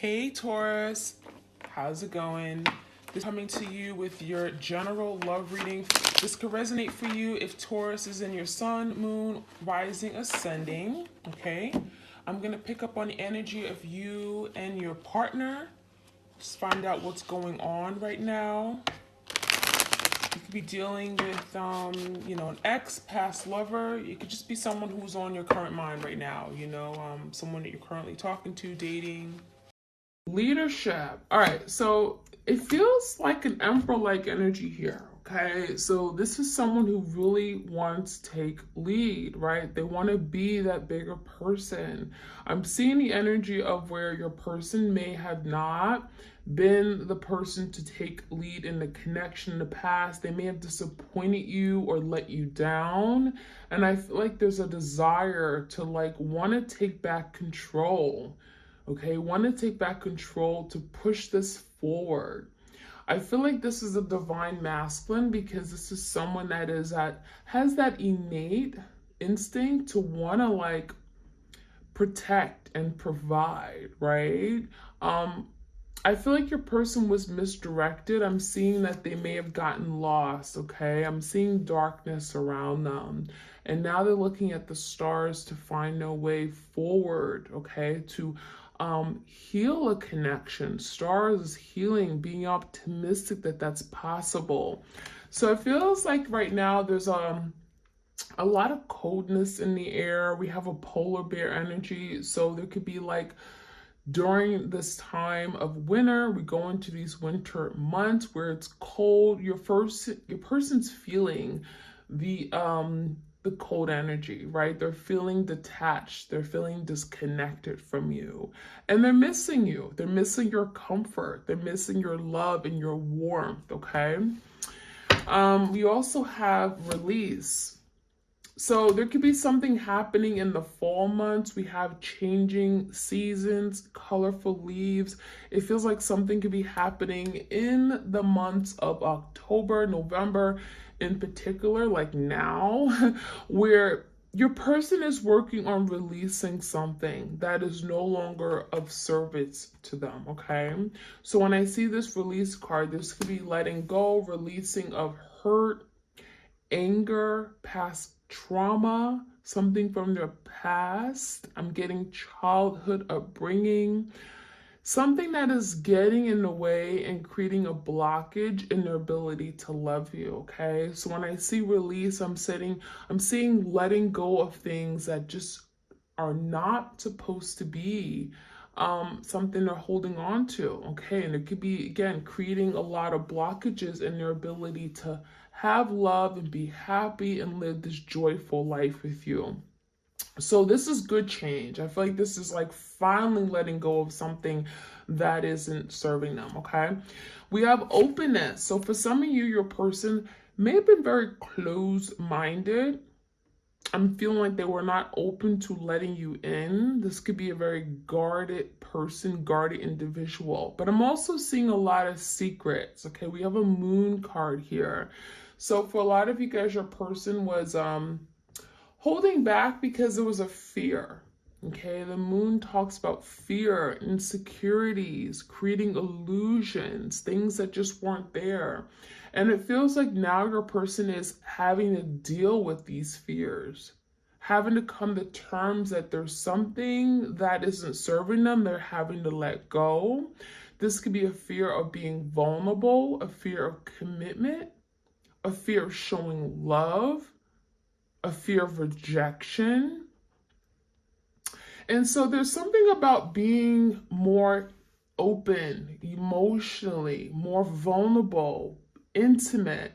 Hey Taurus, how's it going? This is coming to you with your general love reading. This could resonate for you if Taurus is in your sun, moon, rising, ascending. Okay, I'm gonna pick up on the energy of you and your partner. Just find out what's going on right now. You could be dealing with, an ex, past lover. It could just be someone who's on your current mind right now. Someone that you're currently talking to, dating. Leadership. All right, so it feels like an emperor-like energy here. Okay, so this is someone who really wants to take lead, right? They want to be that bigger person. I'm seeing the energy of where your person may have not been the person to take lead in the connection in the past. They may have disappointed you or let you down. And I feel like there's a desire to want to take back control. Okay, want to take back control to push this forward. I feel like this is a divine masculine because this is someone that has that innate instinct to want to protect and provide, right? I feel like your person was misdirected. I'm seeing that they may have gotten lost, okay? I'm seeing darkness around them. And now they're looking at the stars to find a way forward, okay? To heal a connection. Stars is healing, being optimistic that that's possible. So it feels like right now there's a lot of coldness in the air. We have a polar bear energy. So there could be during this time of winter, we go into these winter months where it's cold. Your person's feeling the cold energy, right? They're feeling detached. They're feeling disconnected from you. And they're missing you. They're missing your comfort. They're missing your love and your warmth, okay? We also have release. So there could be something happening in the fall months. We have changing seasons, colorful leaves. It feels like something could be happening in the months of October, November in particular, like now, where your person is working on releasing something that is no longer of service to them, okay? So when I see this release card, this could be letting go, releasing of hurt, anger, past trauma, something from their past. I'm getting childhood upbringing, something that is getting in the way and creating a blockage in their ability to love you, okay? So when I see release, I'm seeing letting go of things that just are not supposed to be something they're holding on to, okay? And it could be, again, creating a lot of blockages in their ability to have love and be happy and live this joyful life with you. So this is good change. I feel like this is finally letting go of something that isn't serving them, okay? We have openness. So for some of you, your person may have been very closed-minded. I'm feeling like they were not open to letting you in. This could be a very guarded person, guarded individual. But I'm also seeing a lot of secrets, okay? We have a moon card here. So for a lot of you guys, your person was holding back because there was a fear, okay? The moon talks about fear, insecurities, creating illusions, things that just weren't there. And it feels like now your person is having to deal with these fears, having to come to terms that there's something that isn't serving them. They're having to let go. This could be a fear of being vulnerable, a fear of commitment, a fear of showing love, a fear of rejection. And so there's something about being more open emotionally, more vulnerable, intimate.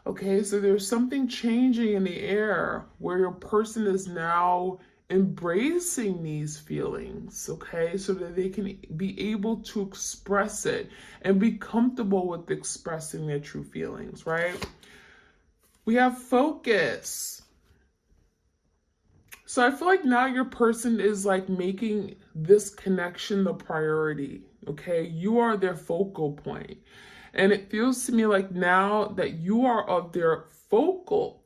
Okay, so there's something changing in the air where your person is now embracing these feelings, okay, so that they can be able to express it and be comfortable with expressing their true feelings, right? We have focus. So I feel like now your person is making this connection the priority, okay? You are their focal point. And it feels to me like now that you are of their focal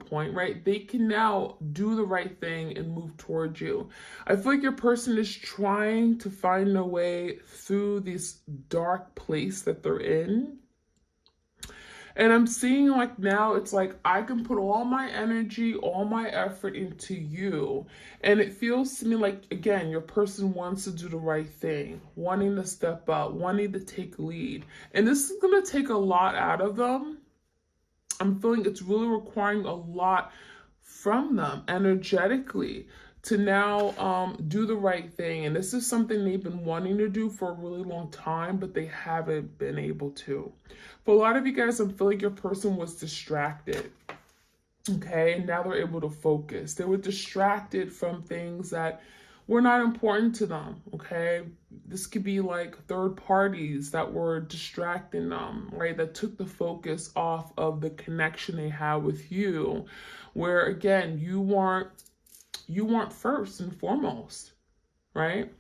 point, right? They can now do the right thing and move towards you. I feel like your person is trying to find a way through this dark place that they're in. And I'm seeing like now it's like I can put all my energy, all my effort into you. And it feels to me like, again, your person wants to do the right thing, wanting to step up, wanting to take lead. And this is going to take a lot out of them. I'm feeling it's really requiring a lot from them energetically to now do the right thing. And this is something they've been wanting to do for a really long time, but they haven't been able to. For a lot of you guys, I'm feeling your person was distracted. Okay, and now they're able to focus. They were distracted from things that were not important to them. Okay, this could be like third parties that were distracting them, right? That took the focus off of the connection they had with you, where again, you weren't first and foremost, right?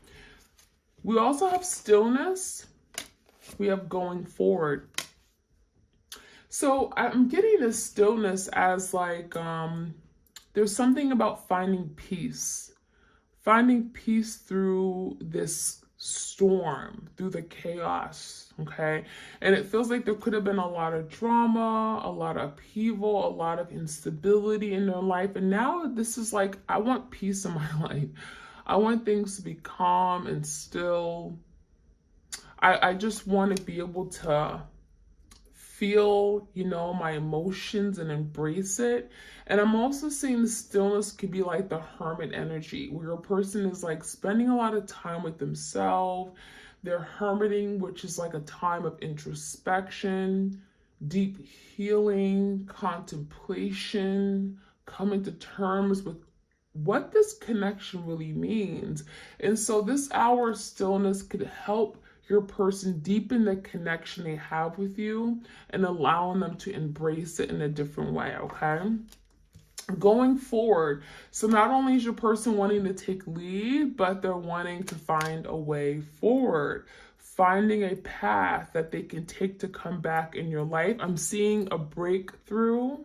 We also have stillness. We have going forward. So I'm getting this stillness as like, there's something about finding peace through this storm, through the chaos, okay? And it feels like there could have been a lot of drama, a lot of upheaval, a lot of instability in their life. And now this is like, I want peace in my life. I want things to be calm and still. I just want to be able to feel, my emotions and embrace it. And I'm also seeing the stillness could be like the hermit energy, where a person is like spending a lot of time with themselves. They're hermiting, which is like a time of introspection, deep healing, contemplation, coming to terms with what this connection really means. And so this hour of stillness could help your person deepen the connection they have with you and allowing them to embrace it in a different way, okay? Going forward, so not only is your person wanting to take lead, but they're wanting to find a way forward, finding a path that they can take to come back in your life. I'm seeing a breakthrough.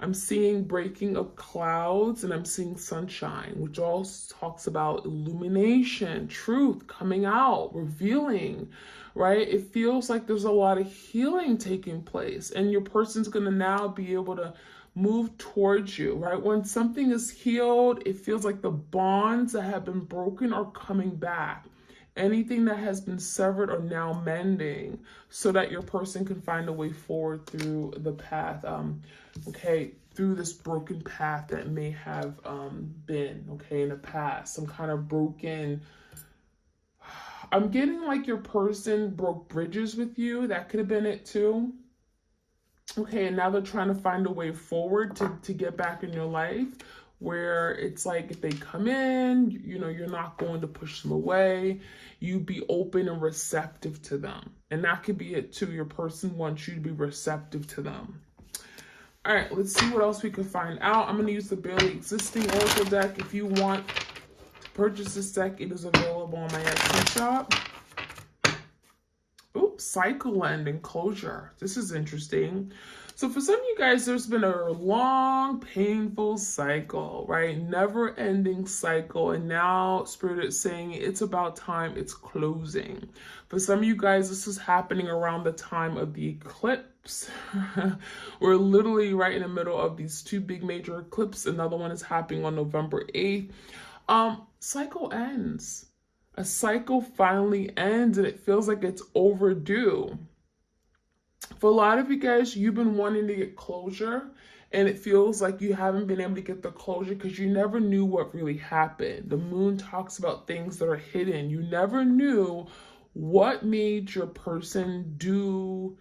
I'm seeing breaking of clouds, and I'm seeing sunshine, which also talks about illumination, truth coming out, revealing, right? It feels like there's a lot of healing taking place, and your person's going to now be able to move towards you, right? When something is healed, it feels like the bonds that have been broken are coming back. Anything that has been severed are now mending so that your person can find a way forward through the path, through this broken path that may have been, in the past. Some kind of broken, I'm getting like your person broke bridges with you. That could have been it too. Okay, and now they're trying to find a way forward to get back in your life, where it's like if they come in, you're not going to push them away. You be open and receptive to them. And that could be it too. Your person wants you to be receptive to them. All right, let's see what else we can find out. I'm going to use the Barely Existing Oracle deck. If you want to purchase this deck, it is available on my Etsy shop. Oops, cycle end and closure. This is interesting. So for some of you guys, there's been a long, painful cycle, right? Never-ending cycle. And now Spirit is saying it's about time it's closing. For some of you guys, this is happening around the time of the eclipse. We're literally right in the middle of these two big major eclipses. Another one is happening on November 8th. Cycle ends. A cycle finally ends, and it feels like it's overdue. For a lot of you guys, you've been wanting to get closure, and it feels like you haven't been able to get the closure because you never knew what really happened. The moon talks about things that are hidden. You never knew what made your person do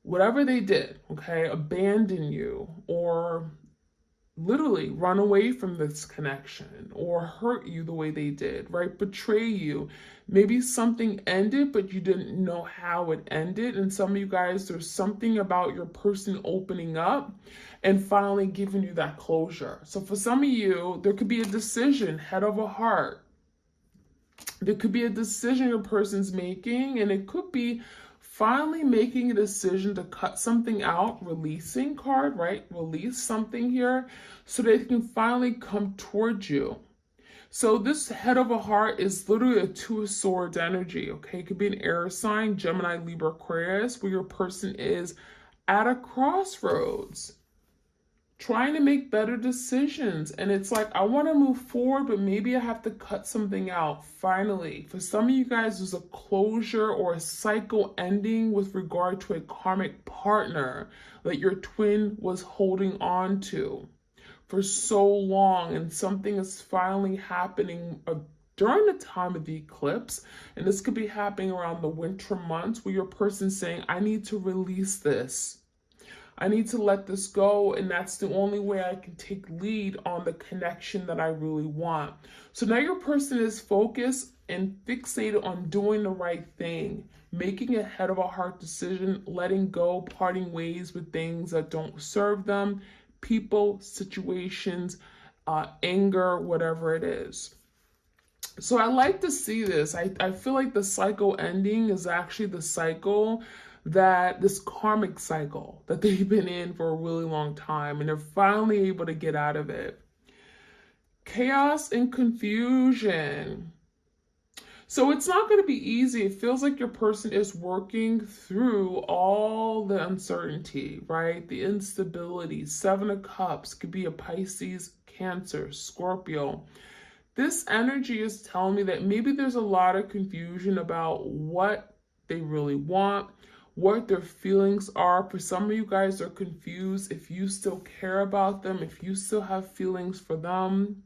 whatever they did, abandon you, or literally run away from this connection, or hurt you the way they did, right? Betray you. Maybe something ended, but you didn't know how it ended. And some of you guys, there's something about your person opening up and finally giving you that closure. So for some of you, there could be a decision, head over heart. There could be a decision your person's making, and it could be finally making a decision to cut something out, releasing card, right? Release something here so they can finally come towards you. So this head of a heart is literally a two of swords energy, okay? It could be an air sign, Gemini, Libra, Aquarius, where your person is at a crossroads, trying to make better decisions. And it's like, I want to move forward, but maybe I have to cut something out. Finally, for some of you guys, there's a closure or a cycle ending with regard to a karmic partner that your twin was holding on to for so long, and something is finally happening during the time of the eclipse. And this could be happening around the winter months, where your person's saying, I need to release this. I need to let this go, and that's the only way I can take lead on the connection that I really want. So now your person is focused and fixated on doing the right thing, making a head of a heart decision, letting go, parting ways with things that don't serve them, people, situations, anger, whatever it is. So I like to see this. I feel like the cycle ending is actually the cycle that this karmic cycle that they've been in for a really long time, and they're finally able to get out of it. Chaos and confusion. So it's not going to be easy. It feels like your person is working through all the uncertainty, right? The instability. Seven of Cups could be a Pisces, Cancer, Scorpio. This energy is telling me that maybe there's a lot of confusion about what they really want, what their feelings are. For some of you guys are confused if you still care about them, if you still have feelings for them.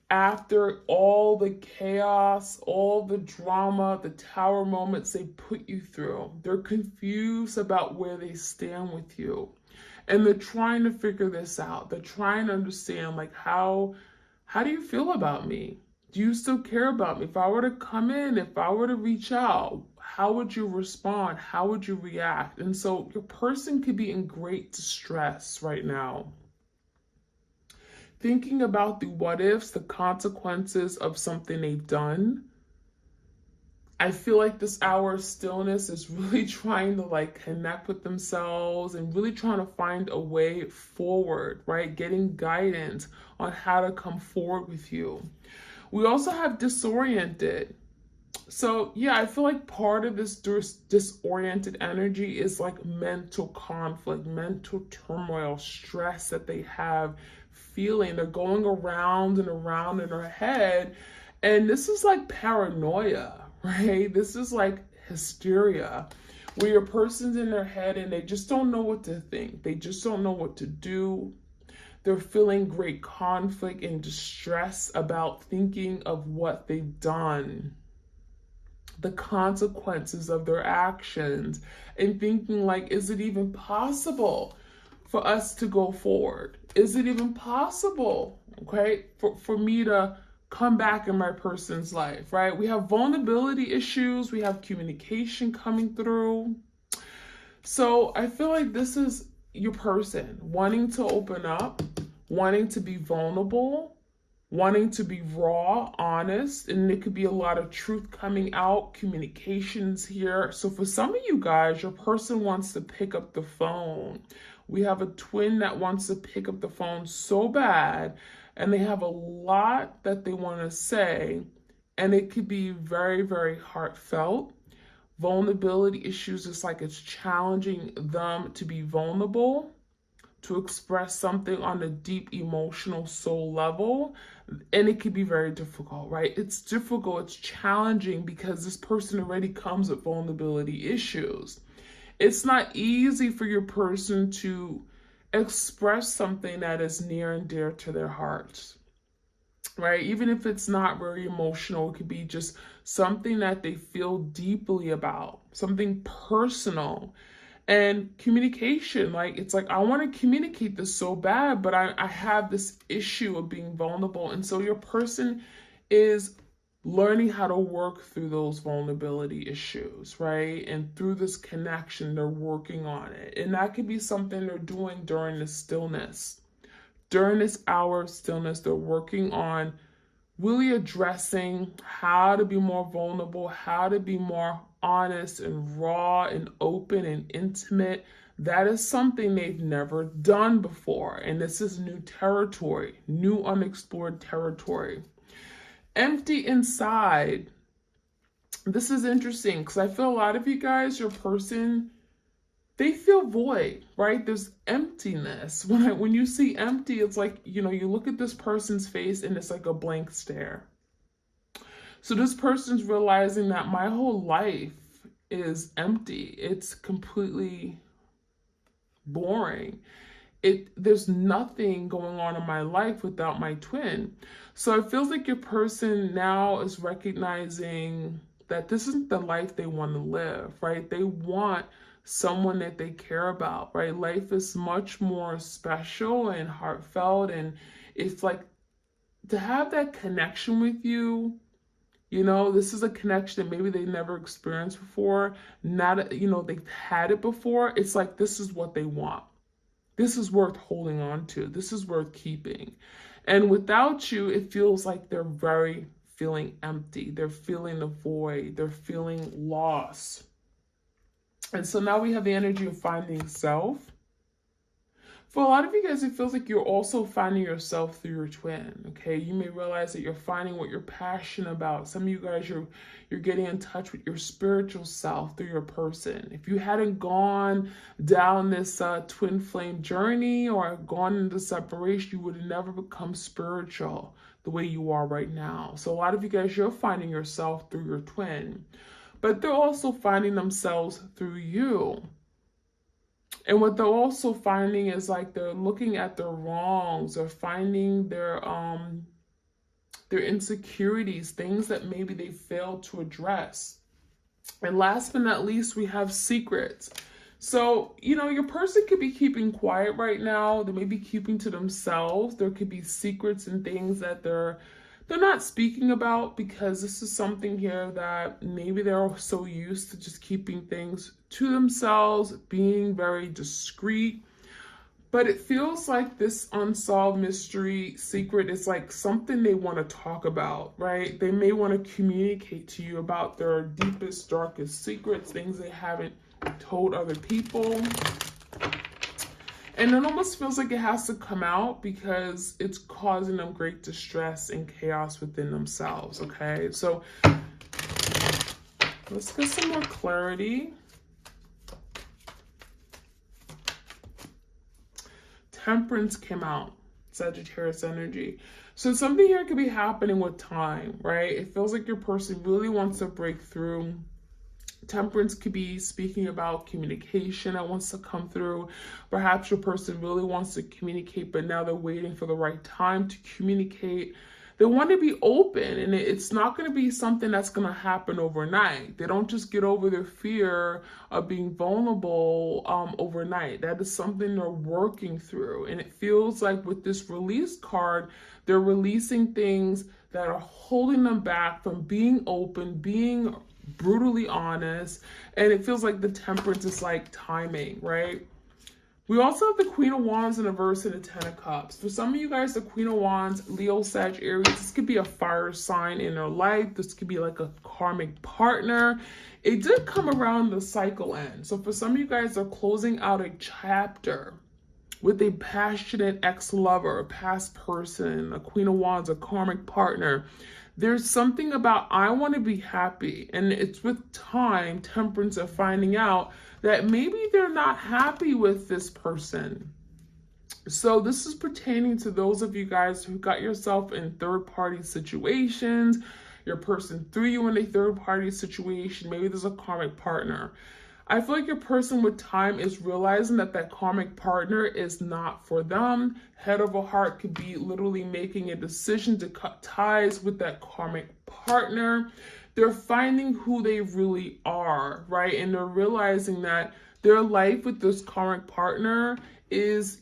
After all the chaos, all the drama, the tower moments they put you through, they're confused about where they stand with you. And they're trying to figure this out. They're trying to understand, like, how do you feel about me? Do you still care about me? If I were to come in, if I were to reach out, how would you respond? How would you react? And so your person could be in great distress right now, thinking about the what ifs, the consequences of something they've done. I feel like this hour of stillness is really trying to like connect with themselves and really trying to find a way forward, right? Getting guidance on how to come forward with you. We also have disoriented. So yeah, I feel like part of this disoriented energy is like mental conflict, mental turmoil, stress that they have feeling. They're going around and around in their head. And this is like paranoia, right? This is like hysteria, where your person's in their head and they just don't know what to think. They just don't know what to do. They're feeling great conflict and distress about thinking of what they've done, the consequences of their actions, and thinking like, is it even possible for us to go forward? Is it even possible, okay, for me to come back in my person's life, right? We have vulnerability issues. We have communication coming through. So I feel like this is your person wanting to open up, wanting to be vulnerable, wanting to be raw, honest, and it could be a lot of truth coming out, communications here. So for some of you guys, your person wants to pick up the phone. We have a twin that wants to pick up the phone so bad, and they have a lot that they want to say, and it could be very, very heartfelt. Vulnerability issues, it's like it's challenging them to be vulnerable, to express something on a deep emotional soul level. And it can be very difficult, right? It's difficult, it's challenging, because this person already comes with vulnerability issues. It's not easy for your person to express something that is near and dear to their hearts, right? Even if it's not very emotional, it could be just something that they feel deeply about, something personal. And communication, like, it's like, I want to communicate this so bad, but I have this issue of being vulnerable. And so your person is learning how to work through those vulnerability issues, right? And through this connection, they're working on it. And that could be something they're doing during the stillness. During this hour of stillness, they're working on really addressing how to be more vulnerable, how to be more honest and raw and open and intimate. That is something they've never done before. And this is new territory, new unexplored territory. Empty inside. This is interesting because I feel a lot of you guys, your person, they feel void, right? There's emptiness. When you see empty, it's like, you look at this person's face and it's like a blank stare. So this person's realizing that my whole life is empty. It's completely boring. There's nothing going on in my life without my twin. So it feels like your person now is recognizing that this isn't the life they want to live, right? They want someone that they care about, right? Life is much more special and heartfelt, and it's like to have that connection with you. This is a connection that maybe they never experienced before. Not, they've had it before. It's like, this is what they want. This is worth holding on to. This is worth keeping. And without you, it feels like they're feeling empty. They're feeling the void. They're feeling lost. And so now we have the energy of finding self. For a lot of you guys, it feels like you're also finding yourself through your twin, okay? You may realize that you're finding what you're passionate about. Some of you guys, you're getting in touch with your spiritual self through your person. If you hadn't gone down this twin flame journey or gone into separation, you would have never become spiritual the way you are right now. So a lot of you guys, you're finding yourself through your twin, but they're also finding themselves through you. And what they're also finding is like they're looking at their wrongs or finding their insecurities, things that maybe they failed to address. And last but not least, we have secrets. So, your person could be keeping quiet right now. They may be keeping to themselves. There could be secrets and things that they're not speaking about because this is something here that maybe they're so used to just keeping things to themselves, being very discreet. But it feels like this unsolved mystery secret is like something they want to talk about, right? They may want to communicate to you about their deepest, darkest secrets, things they haven't told other people. And it almost feels like it has to come out because it's causing them great distress and chaos within themselves, okay? So let's get some more clarity. Temperance came out, Sagittarius energy. So something here could be happening with time, right? It feels like your person really wants to break through. Temperance could be speaking about communication that wants to come through. Perhaps your person really wants to communicate, but now they're waiting for the right time to communicate. They want to be open, and it's not going to be something that's going to happen overnight. They don't just get over their fear of being vulnerable overnight. That is something they're working through. And it feels like with this release card, they're releasing things that are holding them back from being open, being brutally honest. And it feels like the temperance is like timing, right? We also have the Queen of Wands in reverse and the Ten of Cups. For some of you guys, the Queen of Wands, Leo, Sag, Aries, this could be a fire sign in their life. This could be like a karmic partner. It did come around the cycle end. So for some of you guys, they're closing out a chapter with a passionate ex-lover, a past person, a Queen of Wands, a karmic partner. There's something about, I want to be happy. And it's with time, temperance, of finding out that maybe they're not happy with this person. So this is pertaining to those of you guys who got yourself in third-party situations. Your person threw you in a third-party situation. Maybe there's a karmic partner. I feel like your person with time is realizing that that karmic partner is not for them. Head over heart could be literally making a decision to cut ties with that karmic partner. They're finding who they really are, right? And they're realizing that their life with this karmic partner is,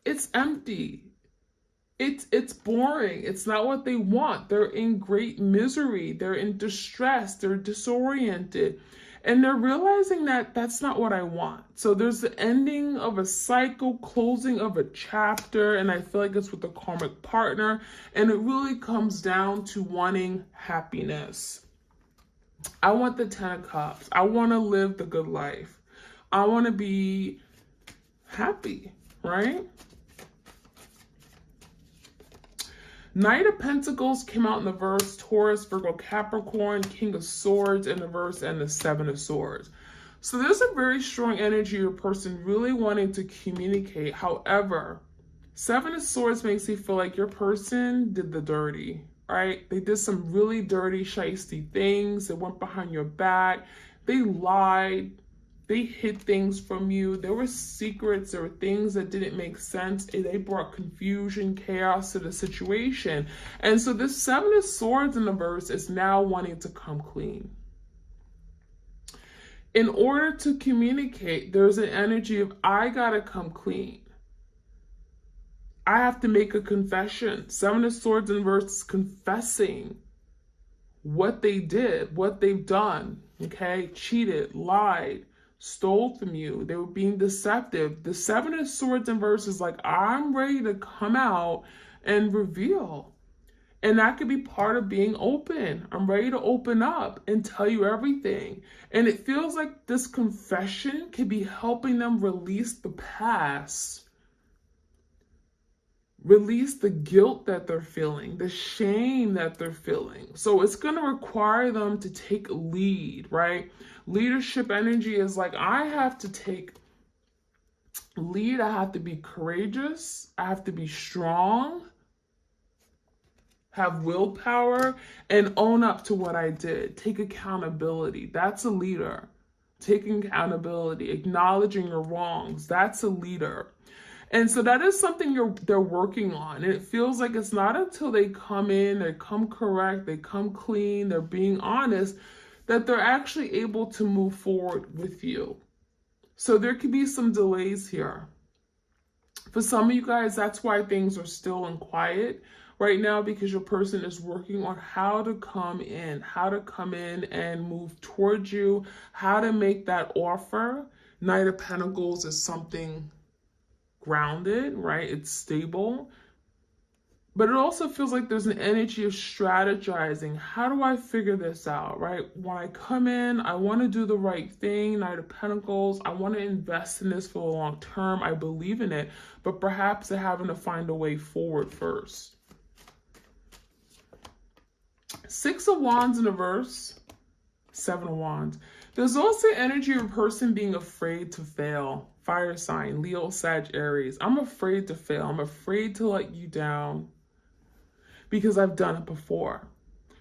it's empty. It's boring. It's not what they want. They're in great misery. They're in distress. They're disoriented. And they're realizing that that's not what I want. So there's the ending of a cycle, closing of a chapter, and I feel like it's with a karmic partner. And it really comes down to wanting happiness. I want the 10 of Cups. I want to live the good life. I want to be happy, right? Knight of Pentacles came out in the verse, Taurus, Virgo, Capricorn, King of Swords in the verse, and the Seven of Swords. So there's a very strong energy of your person really wanting to communicate. However, Seven of Swords makes you feel like your person did the dirty, right? They did some really dirty, shiesty things. They went behind your back. They lied. They hid things from you. There were secrets. There were things that didn't make sense. And they brought confusion, chaos to the situation. And so this Seven of Swords in the verse is now wanting to come clean. In order to communicate, there's an energy of, I gotta come clean. I have to make a confession. Seven of Swords in the verse is confessing what they did, what they've done, okay? Cheated, lied, stole from you. They were being deceptive. The Seven of Swords in verse is like, I'm ready to come out and reveal. And that could be part of being open. I'm ready to open up and tell you everything. And it feels like this confession could be helping them release the past. Release the guilt that they're feeling, the shame that they're feeling. So it's going to require them to take lead, right? Leadership energy is like, I have to take lead. I have to be courageous. I have to be strong, have willpower, and own up to what I did. Take accountability. That's a leader. Taking accountability, acknowledging your wrongs. That's a leader. And so that is something they're working on. And it feels like it's not until they come in, they come correct, they come clean, they're being honest, that they're actually able to move forward with you. So there could be some delays here. For some of you guys, that's why things are still in quiet right now, because your person is working on how to come in and move towards you, how to make that offer. Knight of Pentacles is something grounded, right? It's stable. But it also feels like there's an energy of strategizing. How do I figure this out, right? When I come in, I want to do the right thing. Knight of Pentacles, I want to invest in this for the long term. I believe in it, but perhaps they're having to find a way forward first. Six of Wands in the verse, Seven of Wands. There's also energy of a person being afraid to fail. Fire sign, Leo, Sag, Aries. I'm afraid to fail. I'm afraid to let you down because I've done it before.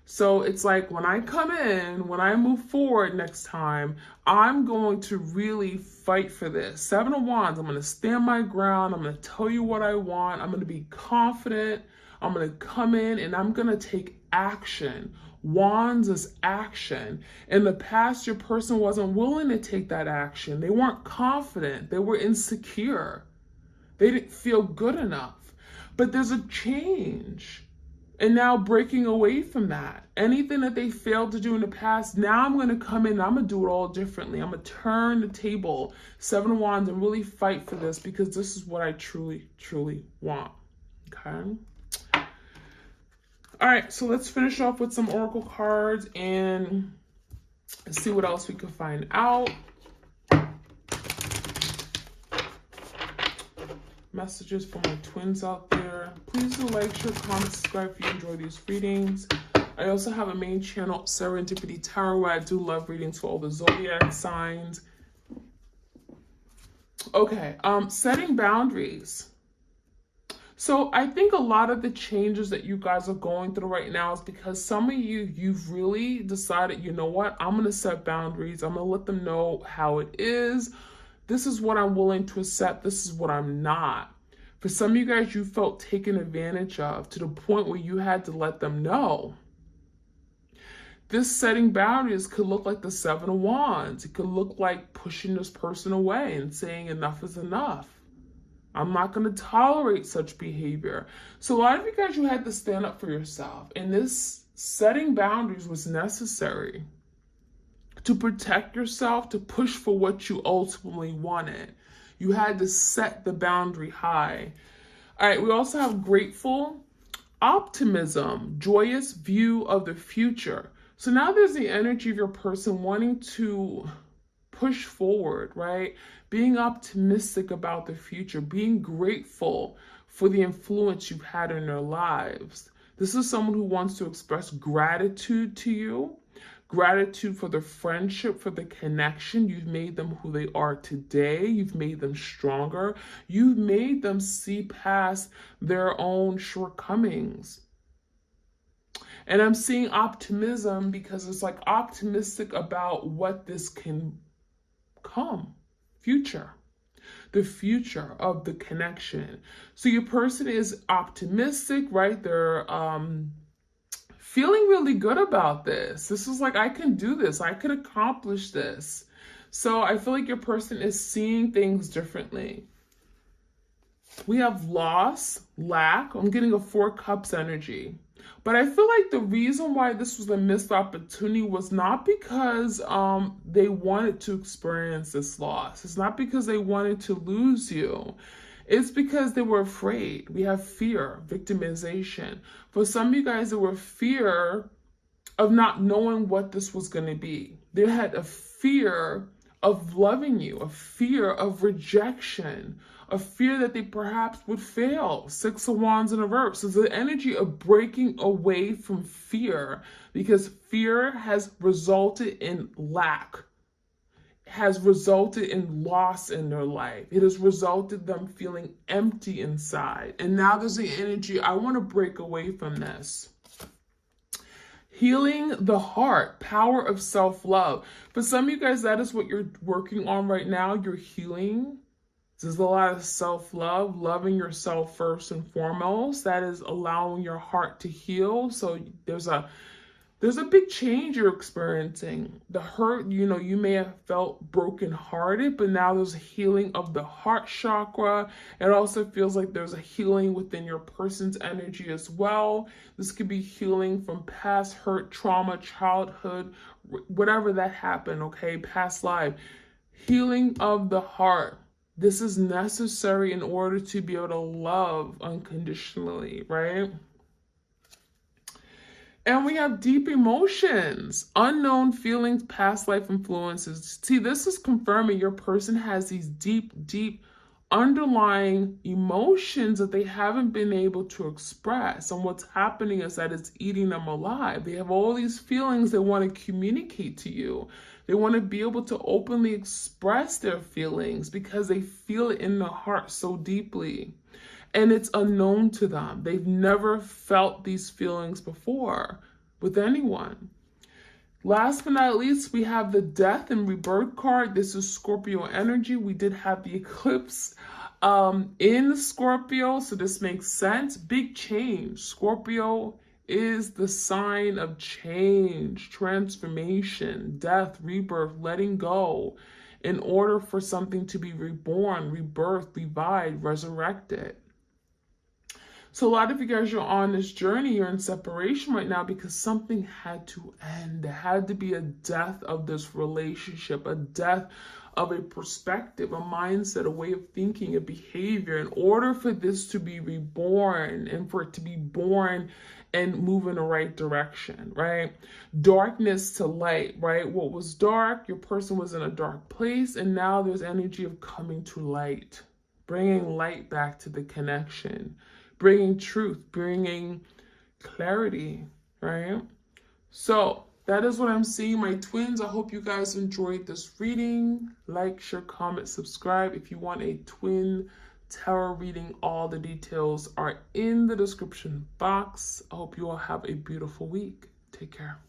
So it's like when I come in, when I move forward next time, I'm going to really fight for this. Seven of Wands, I'm going to stand my ground. I'm going to tell you what I want. I'm going to be confident. I'm going to come in and I'm going to take action. Wands is action. In the past, your person wasn't willing to take that action. They weren't confident. They were insecure. They didn't feel good enough. But there's a change. And now breaking away from that. Anything that they failed to do in the past, now I'm going to come in and I'm going to do it all differently. I'm going to turn the table, Seven of Wands, and really fight for this because this is what I truly, truly want. Okay? All right, so let's finish off with some oracle cards and see what else we can find out. Messages for my twins out there. Please do like, share, comment, subscribe if you enjoy these readings. I also have a main channel, Serendipity Tarot, where I do love readings for all the zodiac signs. Okay, setting boundaries. So I think a lot of the changes that you guys are going through right now is because some of you've really decided, you know what, I'm going to set boundaries. I'm going to let them know how it is. This is what I'm willing to accept. This is what I'm not. For some of you guys, you felt taken advantage of to the point where you had to let them know. This setting boundaries could look like the Seven of Wands. It could look like pushing this person away and saying enough is enough. I'm not going to tolerate such behavior. So a lot of you guys, you had to stand up for yourself. And this setting boundaries was necessary to protect yourself, to push for what you ultimately wanted. You had to set the boundary high. All right, we also have grateful, optimism, joyous view of the future. So now there's the energy of your person wanting to push forward, right? Being optimistic about the future, being grateful for the influence you've had in their lives. This is someone who wants to express gratitude to you, gratitude for the friendship, for the connection. You've made them who they are today. You've made them stronger. You've made them see past their own shortcomings. And I'm seeing optimism because it's like optimistic about what this can come, future, the future of the connection. So your person is optimistic, right? They're feeling really good about this. This is like, I can do this. I could accomplish this. So I feel like your person is seeing things differently. We have loss, lack. I'm getting a 4 cups energy. But I feel like the reason why this was a missed opportunity was not because they wanted to experience this loss. It's not because they wanted to lose you. It's because they were afraid. We have fear, victimization. For some of you guys, there were fear of not knowing what this was going to be. They had a fear of loving you, a fear of rejection, a fear that they perhaps would fail. 6 of Wands in reverse. So the energy of breaking away from fear, because fear has resulted in lack, has resulted in loss in their life. It has resulted them feeling empty inside. And now there's the energy, I want to break away from this. Healing the heart, power of self-love. For some of you guys, that is what you're working on right now. You're healing. There's a lot of self-love, loving yourself first and foremost. That is allowing your heart to heal. So there's a big change you're experiencing. The hurt, you may have felt brokenhearted, but now there's a healing of the heart chakra. It also feels like there's a healing within your person's energy as well. This could be healing from past hurt, trauma, childhood, whatever that happened, okay? Past life. Healing of the heart. This is necessary in order to be able to love unconditionally, right? And we have deep emotions, unknown feelings, past life influences. See, this is confirming your person has these deep, deep underlying emotions that they haven't been able to express. And what's happening is that it's eating them alive. They have all these feelings they want to communicate to you. They want to be able to openly express their feelings because they feel it in their heart so deeply. And it's unknown to them. They've never felt these feelings before with anyone. Last but not least, we have the Death and Rebirth card. This is Scorpio energy. We did have the eclipse in Scorpio, so this makes sense. Big change. Scorpio is the sign of change, transformation, death, rebirth, letting go in order for something to be reborn, rebirthed, revived, resurrected. So a lot of you guys are on this journey, you're in separation right now because something had to end. There had to be a death of this relationship, a death of a perspective, a mindset, a way of thinking, a behavior, in order for this to be reborn and for it to be born and move in the right direction, right? Darkness to light, right? What was dark, your person was in a dark place, and now there's energy of coming to light, bringing light back to the connection, bringing truth, bringing clarity, right? So that is what I'm seeing, my twins. I hope you guys enjoyed this reading. Like, share, comment, subscribe. If you want a twin tarot reading, all the details are in the description box. I hope you all have a beautiful week. Take care.